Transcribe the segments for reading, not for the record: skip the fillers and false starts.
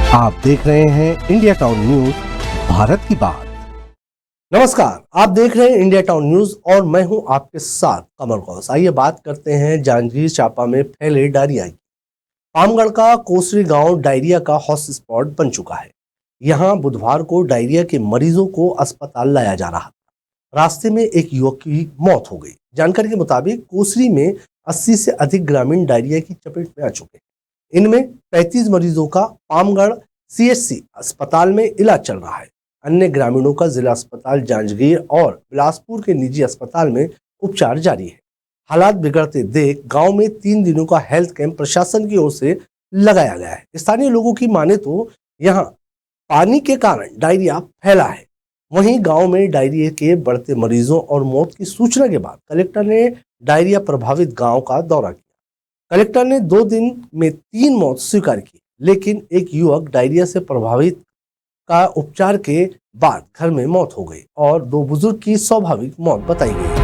आप देख रहे हैं इंडिया टाउन न्यूज, भारत की बात। नमस्कार, आप देख रहे हैं इंडिया टाउन न्यूज और मैं हूं आपके साथ कमल गौस। आइए बात करते हैं जांजगीर चांपा में फैले डायरिया की। पामगढ़ का कोसरी गांव डायरिया का हॉटस्पॉट बन चुका है। यहां बुधवार को डायरिया के मरीजों को अस्पताल लाया जा रहा था। रास्ते में एक युवक की मौत हो गई। जानकारी के मुताबिक कोसरी में 80 से अधिक ग्रामीण डायरिया की चपेट में आ चुके हैं। इनमें 35 मरीजों का पामगढ़ सीएचसी अस्पताल में इलाज चल रहा है। अन्य ग्रामीणों का जिला अस्पताल जांजगीर और बिलासपुर के निजी अस्पताल में उपचार जारी है। हालात बिगड़ते देख गांव में 3 दिनों का हेल्थ कैंप प्रशासन की ओर से लगाया गया है। स्थानीय लोगों की माने तो यहां पानी के कारण डायरिया फैला है। वहीं गांव में डायरिया के बढ़ते मरीजों और मौत की सूचना के बाद कलेक्टर ने डायरिया प्रभावित गांव का दौरा किया। कलेक्टर ने 2 दिन में 3 मौत स्वीकार की, लेकिन एक युवक डायरिया से प्रभावित का उपचार के बाद घर में मौत हो गई और 2 बुजुर्ग की स्वाभाविक मौत बताई गई है।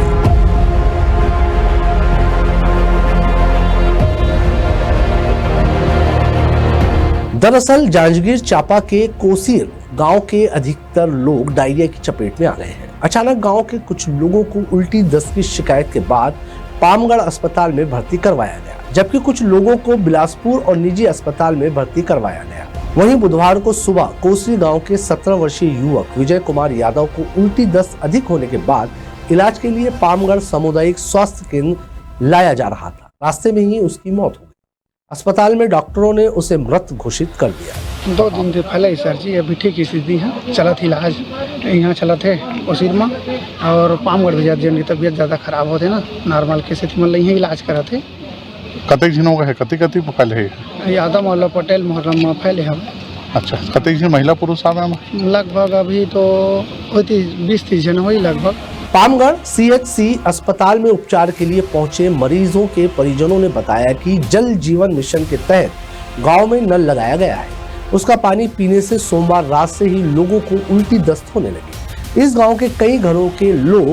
दरअसल जांजगीर चांपा के कोसीर गांव के अधिकतर लोग डायरिया की चपेट में आ गए हैं। अचानक गांव के कुछ लोगों को उल्टी दस्त की शिकायत के बाद पामगढ़ अस्पताल में भर्ती करवाया गया, जबकि कुछ लोगों को बिलासपुर और निजी अस्पताल में भर्ती करवाया गया। वहीं बुधवार को सुबह कोसरी गांव के 17 वर्षीय युवक विजय कुमार यादव को उल्टी दस्त अधिक होने के बाद इलाज के लिए पामगढ़ सामुदायिक स्वास्थ्य केंद्र लाया जा रहा था। रास्ते में ही उसकी मौत हो गई। अस्पताल में डॉक्टरों ने उसे मृत घोषित कर दिया। 2 दिन से पहले सर जी अभी ठीक स्थिति है, चला थी इलाज यहाँ चला थे कोसीर में और पामगढ़ भेजा जिनकी तबीयत ज़्यादा खराब होते ना नॉर्मल के स्थिति में यहीं इलाज करा थे। कतेक झिनों का है, कति फैले है? यादव मौला पटेल मोहर्रम में फैले हम। अच्छा, कतेक झिन महिला पुरुष आवे में? लगभग अभी तो होती 20-30 जन हुई लगभग। पामगढ़ सीएचसी अस्पताल में उपचार के लिए पहुंचे मरीजों के परिजनों ने बताया कि जल जीवन मिशन के तहत गांव में नल लगाया गया है। उसका पानी पीने से सोमवार रात से ही लोगों को उल्टी दस्त होने लगी। इस गांव के कई घरों के लोग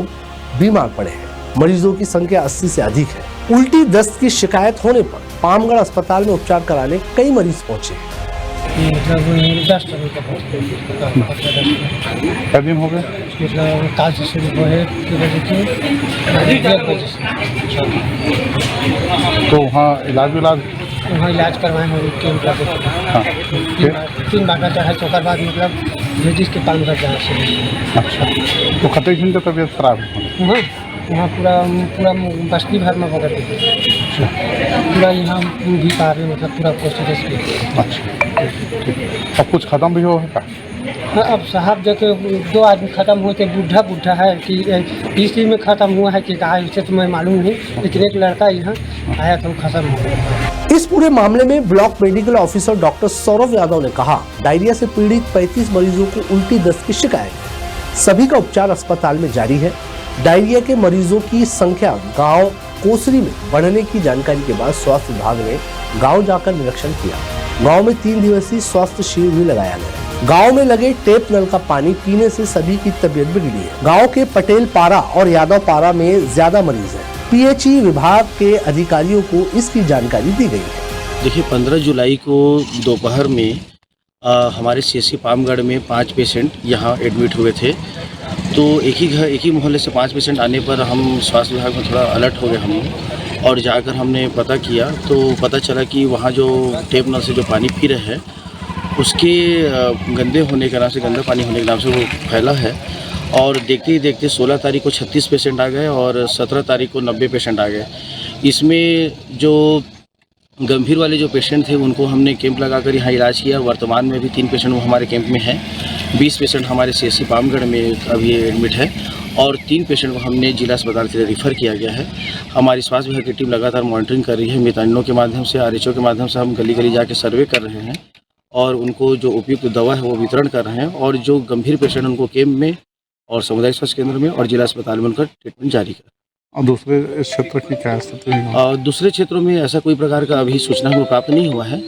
बीमार पड़े हैं। मरीजों की संख्या 80 से अधिक है। उल्टी दस्त की शिकायत होने पर पामगढ़ अस्पताल में उपचार कराने कई मरीज पहुंचे। क्या दिन हो गए? तो वहाँ इलाज करवाए हाँ, 3 बार चाहे चौकर बाद मतलब लेडीज के पामगढ़ जाना से। अच्छा, तो कतेक दिन का तबीयत खराब है? यहाँ पूरा बस्ती भर में बगल पूरा यहाँ भी कार्य मतलब पूरा कोशिश। अच्छा, ठीक। अब कुछ खत्म भी हो का? हाँ, अब साहब देखे 2 आदमी खत्म हुए थे। बूढ़ा है कि इसी में खत्म हुआ है कि कहा इसे तो मैं मालूम नहीं, लेकिन एक लड़का यहाँ आया तो खत्म हो गया। इस पूरे मामले में block medical officer doctor Saurabh Yadav ने कहा, डायरिया से पीड़ित 35 मरीजों को उल्टी दस्त की शिकायत है। सभी का उपचार अस्पताल में जारी है। डायरिया के मरीजों की संख्या गांव कोसरी में बढ़ने की जानकारी के बाद स्वास्थ्य विभाग ने गांव जाकर निरीक्षण किया। गांव में 3 दिवसीय स्वास्थ्य शिविर भी लगाया गया। गांव में लगे टेप नल का पानी पीने से सभी की तबीयत बिगड़ी है। गांव के पटेल पारा और यादव पारा में ज्यादा मरीज हैं। पीएचई विभाग के अधिकारियों को इसकी जानकारी दी गई है। देखिए, 15 जुलाई को दोपहर में हमारे सीएचसी पामगढ़ में 5 पेशेंट यहाँ एडमिट हुए थे। तो एक ही मोहल्ले से 5 पेशेंट आने पर हम स्वास्थ्य विभाग में थोड़ा अलर्ट हो गए हम, और जाकर हमने पता किया तो पता चला कि वहाँ जो टेप नल से जो पानी पी रहे हैं उसके गंदे होने के नाम से, गंदा पानी होने के नाम से वो फैला है। और देखते ही देखते 16 तारीख को 36 पेशेंट आ गए और 17 तारीख को 90 पेशेंट आ गए। इसमें जो गंभीर वाले जो पेशेंट थे उनको हमने कैंप लगाकर यहाँ इलाज किया। वर्तमान में भी 3 पेशेंट हमारे कैंप में हैं। 20 पेशेंट हमारे सीएचसी पामगढ़ में अभी एडमिट है और 3 पेशेंट को हमने जिला अस्पताल के लिए रिफ़र किया गया है। हमारी स्वास्थ्य विभाग की टीम लगातार मॉनिटरिंग कर रही है। मितानिनों के माध्यम से, आरएचओ के माध्यम से हम गली गली जाके सर्वे कर रहे हैं और उनको जो उपयुक्त दवा है वो वितरण कर रहे हैं। और जो गंभीर पेशेंट उनको कैंप में और सामुदायिक स्वास्थ्य केंद्र में और जिला अस्पताल में उनका ट्रीटमेंट जारी कर। और दूसरे क्षेत्र की क्या स्थिति है? दूसरे क्षेत्रों में ऐसा कोई प्रकार का अभी सूचना हमें प्राप्त नहीं हुआ है,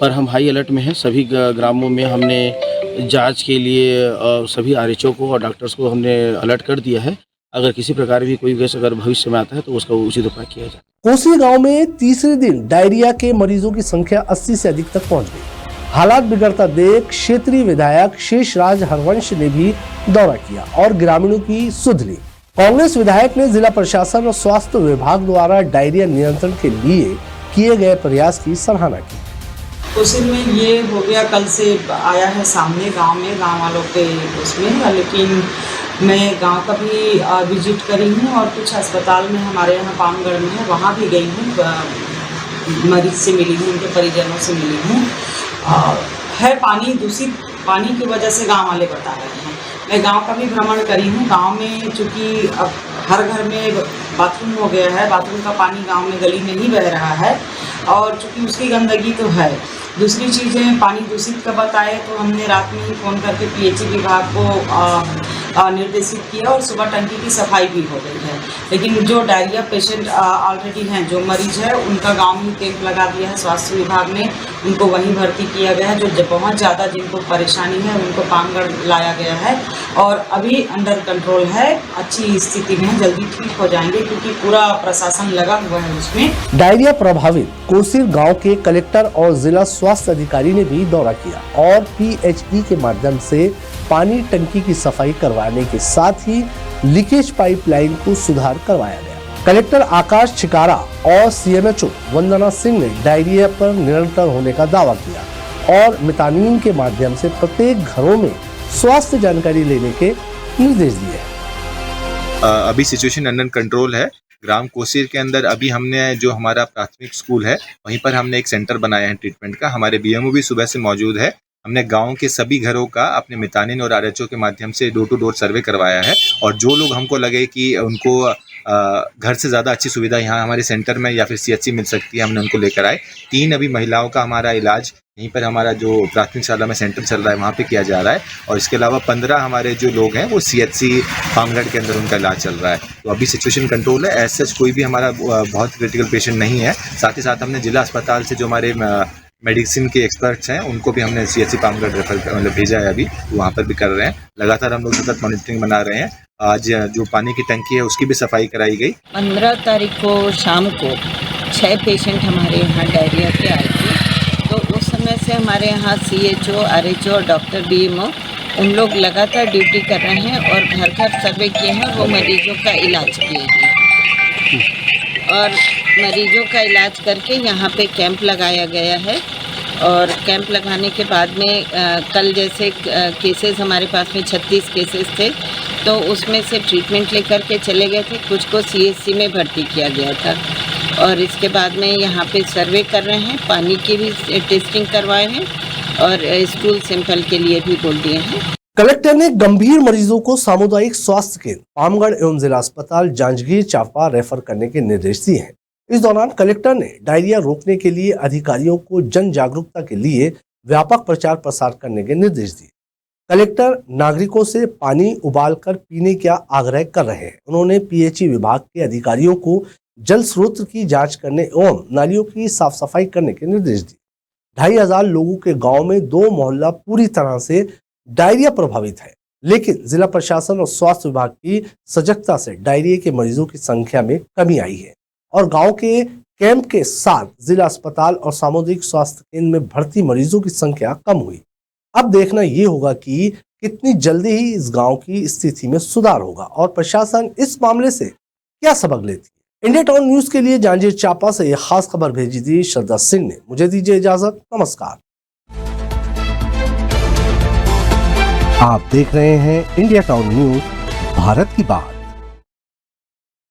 पर हम हाई अलर्ट में हैं। सभी ग्रामों में हमने जांच के लिए सभी आरएचओ को और डॉक्टर्स को हमने अलर्ट कर दिया है। अगर किसी प्रकार भी कोई केस अगर भविष्य में आता है तो उसका उचित उपाय किया जाए। कोसरी गांव में तीसरे दिन डायरिया के मरीजों की संख्या 80 से अधिक तक पहुंच गई। हालात बिगड़ता देख क्षेत्रीय विधायक शेषराज हरवंश ने भी दौरा किया और ग्रामीणों की सुध ली। कांग्रेस विधायक ने जिला प्रशासन और स्वास्थ्य विभाग द्वारा डायरिया नियंत्रण के लिए किए गए प्रयास की सराहना की। कोसीर में ये हो गया, कल से आया है सामने गांव में, गांव वालों के उसमें, लेकिन मैं गांव का भी विजिट करी हूँ और कुछ अस्पताल में हमारे यहाँ पामगढ़ में है, वहाँ भी गई हूँ, मरीज से मिली हूँ, उनके परिजनों से मिली हूँ। है पानी दूषित, पानी की वजह से गांव वाले बता रहे हैं। मैं गांव का भी भ्रमण करी हूँ। गांव में चूँकि अब हर घर में बाथरूम हो गया है, बाथरूम का पानी गांव में गली में ही बह रहा है और चूँकि उसकी गंदगी तो है। दूसरी चीज़ें पानी दूषित का बताए तो हमने रात में ही फ़ोन करके पीएचई विभाग को निर्देशित किया और सुबह टंकी की सफाई भी हो गई है। लेकिन जो डायरिया पेशेंट ऑलरेडी हैं, जो मरीज है, उनका गांव में कैंप लगा दिया है स्वास्थ्य विभाग ने, उनको वहीं भर्ती किया गया है। जो बहुत ज़्यादा जिनको परेशानी है उनको पामगढ़ लाया गया है और अभी अंडर कंट्रोल है, अच्छी स्थिति में, जल्दी ठीक हो जाएंगे क्योंकि पूरा प्रशासन लगा हुआ है उसमें। डायरिया प्रभावित कोसीर गांव के कलेक्टर और जिला स्वास्थ्य अधिकारी ने भी दौरा किया और पीएचई के माध्यम से पानी टंकी की सफाई करवाने के साथ ही लीकेज पाइपलाइन को सुधार करवाया गया। कलेक्टर आकाश छिकारा और सीएमएचओ वंदना सिंह ने डायरिया पर निरंतर होने का दावा किया और मितानिन के माध्यम से प्रत्येक घरों में स्वास्थ्य जानकारी लेने के निर्देश दिए। अभी सिचुएशन अंडर कंट्रोल है। ग्राम कोसीर के अंदर अभी हमने जो हमारा प्राथमिक स्कूल है वहीं पर हमने एक सेंटर बनाया है ट्रीटमेंट का। हमारे बीएमओ भी सुबह से मौजूद है। हमने गांव के सभी घरों का अपने मितानिन और आरएचओ के माध्यम से डोर टू डोर सर्वे करवाया है और जो लोग हमको लगे कि उनको घर से ज़्यादा अच्छी सुविधा यहाँ हमारे सेंटर में या फिर सीएचसी मिल सकती है, हमने उनको लेकर आए। 3 अभी महिलाओं का हमारा इलाज यहीं पर हमारा जो प्राथमिक शाला में सेंटर चल रहा है वहाँ पे किया जा रहा है और इसके अलावा 15 हमारे जो लोग हैं वो सीएचसी पामगढ़ के अंदर उनका इलाज चल रहा है। तो अभी सिचुएशन कंट्रोल है। ऐसा कोई भी हमारा बहुत क्रिटिकल पेशेंट नहीं है। साथ ही साथ हमने जिला अस्पताल से जो हमारे मेडिसिन के एक्सपर्ट्स हैं उनको भी हमने सीएचसी पामगढ़ रेफर मतलब भेजा है, अभी वहाँ पर भी कर रहे हैं। लगातार हम लोग सतत मॉनिटरिंग बना रहे हैं। आज जो पानी की टंकी है उसकी भी सफाई कराई गई। 15 तारीख को शाम को 6 पेशेंट हमारे यहाँ डायरिया के आए थे, तो उस समय से हमारे यहाँ सीएचओ, आरएचओ और डॉक्टर बीएमओ उन लोग लगातार ड्यूटी कर रहे हैं और घर घर सर्वे किए हैं, वो मरीजों का इलाज किए हैं और मरीजों का इलाज करके यहाँ पे कैंप लगाया गया है। और कैंप लगाने के बाद में कल जैसे केसेस हमारे पास में 36 केसेस थे, तो उसमें से ट्रीटमेंट लेकर के चले गए थे, कुछ को सीएचसी में भर्ती किया गया था और इसके बाद में यहाँ पे सर्वे कर रहे हैं। पानी की भी टेस्टिंग करवाए हैं और स्टूल सैंपल के लिए भी बोल दिए हैं। कलेक्टर ने गंभीर मरीजों को सामुदायिक स्वास्थ्य केंद्र पामगढ़ एवं जिला अस्पताल जांजगीर चांपा रेफर करने के निर्देश दिए हैं। इस दौरान कलेक्टर ने डायरिया रोकने के लिए अधिकारियों को जन जागरूकता के लिए व्यापक प्रचार प्रसार करने के निर्देश दिए। कलेक्टर नागरिकों से पानी उबालकर पीने का आग्रह कर रहे हैं। उन्होंने पीएचई विभाग के अधिकारियों को जल स्रोत की जांच करने एवं नालियों की साफ सफाई करने के निर्देश दिए। 2500 लोगों के गांव में 2 मोहल्ला पूरी तरह से डायरिया प्रभावित है, लेकिन जिला प्रशासन और स्वास्थ्य विभाग की सजगता से डायरिया के मरीजों की संख्या में कमी आई है और गांव के कैंप के साथ जिला अस्पताल और सामुदायिक स्वास्थ्य केंद्र में भर्ती मरीजों की संख्या कम हुई। अब देखना ये होगा कि कितनी जल्दी ही इस गांव की स्थिति में सुधार होगा और प्रशासन इस मामले से क्या सबक लेती है। इंडिया टाउन न्यूज के लिए जांजगीर चांपा से यह खास खबर भेजी थी श्रद्धा सिंह ने। मुझे दीजिए इजाजत, नमस्कार। आप देख रहे हैं इंडिया टाउन न्यूज, भारत की बात।